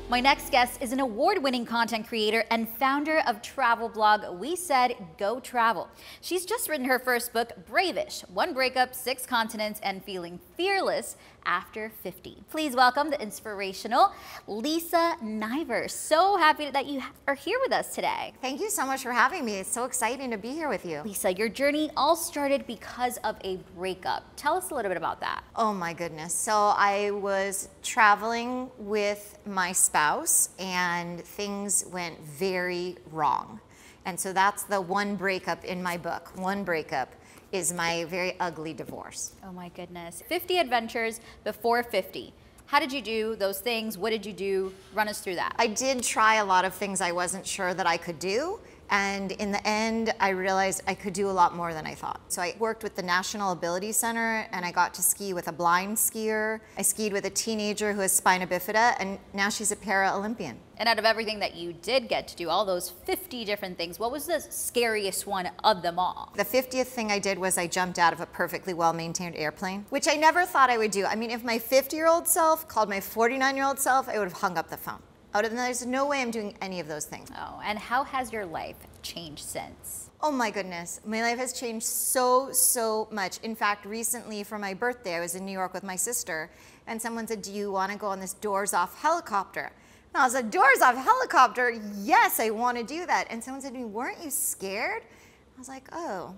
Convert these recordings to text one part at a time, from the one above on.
My next guest is an award-winning content creator and founder of travel blog We Said Go Travel. She's just written her first book, Bravish: One Breakup, 6 Continents, and Feeling Fearless After 50. Please welcome the inspirational Lisa Niver. So happy that you are here with us today. Thank you so much for having me. It's so exciting to be here with you. Lisa, your journey all started because of a breakup. Tell us a little bit about that. Oh my goodness. So I was traveling with my spouse and things went very wrong. And so that's the one breakup in my book. One breakup is my very ugly divorce. Oh my goodness. 50 adventures before 50. How did you do those things? What did you do? Run us through that. I did try a lot of things I wasn't sure that I could do. And in the end, I realized I could do a lot more than I thought. So I worked with the National Ability Center and I got to ski with a blind skier. I skied with a teenager who has spina bifida, and now she's a para-Olympian. And out of everything that you did get to do, all those 50 different things, what was the scariest one of them all? The 50th thing I did was I jumped out of a perfectly well-maintained airplane, which I never thought I would do. I mean, if my 50-year-old self called my 49-year-old self, I would have hung up the phone. There's no way I'm doing any of those things. Oh, and how has your life changed since? Oh my goodness, my life has changed so much. In fact, recently for my birthday, I was in New York with my sister, and someone said, do you want to go on this doors-off helicopter? And I was like, doors-off helicopter? Yes, I want to do that. And someone said to me, weren't you scared? I was like, oh,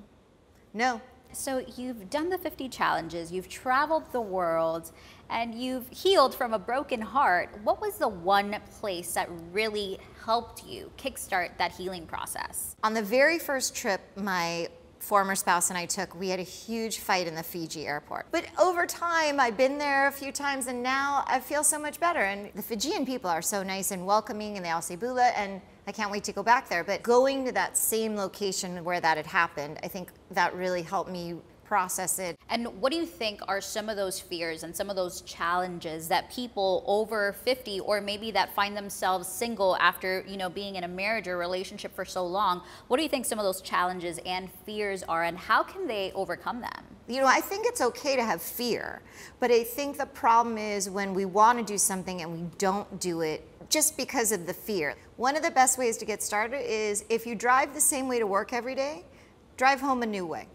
no. So you've done the 50 challenges, you've traveled the world, and you've healed from a broken heart. What was the one place that really helped you kickstart that healing process? On the very first trip my former spouse and I took, we had a huge fight in the Fiji airport. But over time, I've been there a few times and now I feel so much better. And the Fijian people are so nice and welcoming, and they all say bula, and I can't wait to go back there. But going to that same location where that had happened, I think that really helped me process it. And what do you think are some of those fears and some of those challenges that people over 50, or maybe that find themselves single after, being in a marriage or relationship for so long, what do you think some of those challenges and fears are, and how can they overcome them? I think it's okay to have fear, but I think the problem is when we want to do something and we don't do it just because of the fear. One of the best ways to get started is if you drive the same way to work every day, drive home a new way.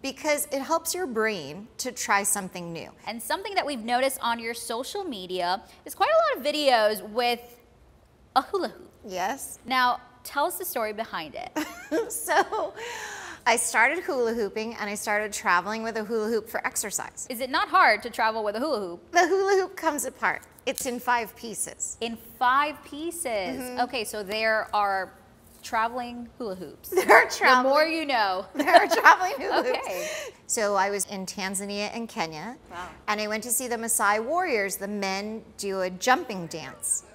Because it helps your brain to try something new. And something that we've noticed on your social media is quite a lot of videos with a hula hoop. Yes. Now, tell us the story behind it. So, I started hula hooping and I started traveling with a hula hoop for exercise. Is it not hard to travel with a hula hoop? The hula hoop comes apart. It's in 5 pieces. In 5 pieces? Mm-hmm. Okay, so there are traveling hula hoops. They're traveling. The more you know. There are traveling hula hoops. Okay. So I was in Tanzania and Kenya. Wow. And I went to see the Maasai warriors. The men do a jumping dance.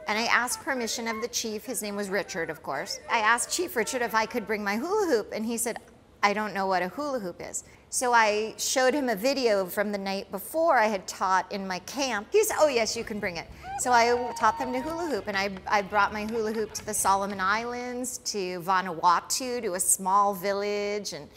And I asked permission of the chief. His name was Richard, of course. I asked Chief Richard if I could bring my hula hoop, and he said, I don't know what a hula hoop is. So I showed him a video from the night before I had taught in my camp. He said, oh yes, you can bring it. So I taught them to hula hoop, and I brought my hula hoop to the Solomon Islands, to Vanuatu, to a small village, and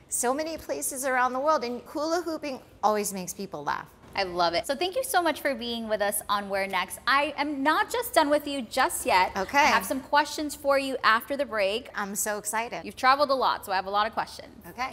so many places around the world. And hula hooping always makes people laugh. I love it. So thank you so much for being with us on Where Next. I am not just done with you just yet. Okay. I have some questions for you after the break. I'm so excited. You've traveled a lot, so I have a lot of questions. Okay.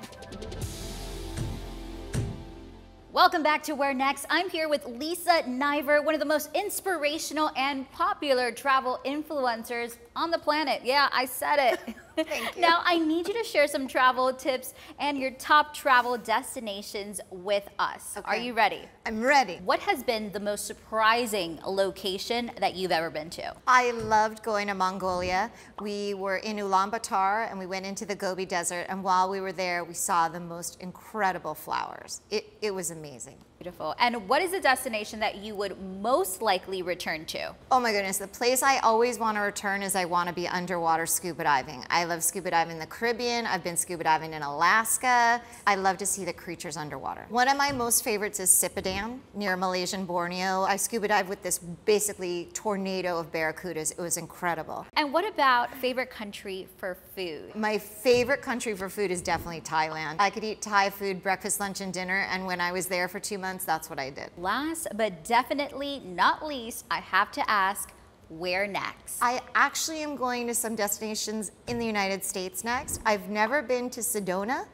Welcome back to Where Next. I'm here with Lisa Niver, one of the most inspirational and popular travel influencers on the planet. Yeah, I said it. Thank you. Now, I need you to share some travel tips and your top travel destinations with us. Okay. Are you ready? I'm ready. What has been the most surprising location that you've ever been to? I loved going to Mongolia. We were in Ulaanbaatar and we went into the Gobi Desert, and while we were there, we saw the most incredible flowers. It was amazing. Beautiful. And what is a destination that you would most likely return to? Oh my goodness, the place I always want to return is I want to be underwater scuba diving. I love scuba diving in the Caribbean. I've been scuba diving in Alaska. I love to see the creatures underwater. One of my most favorites is Sipadan near Malaysian Borneo. I scuba dived with this basically tornado of barracudas. It was incredible. And what about favorite country for food? My favorite country for food is definitely Thailand. I could eat Thai food breakfast, lunch, and dinner, and when I was there for 2 months, months, that's what I did. Last but definitely not least, I have to ask, where next? I actually am going to some destinations in the United States next. I've never been to Sedona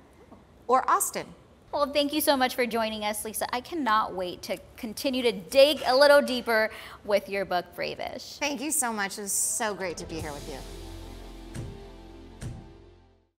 or Austin. Well, thank you so much for joining us, Lisa. I cannot wait to continue to dig a little deeper with your book, Bravish. Thank you so much. It was so great to be here with you.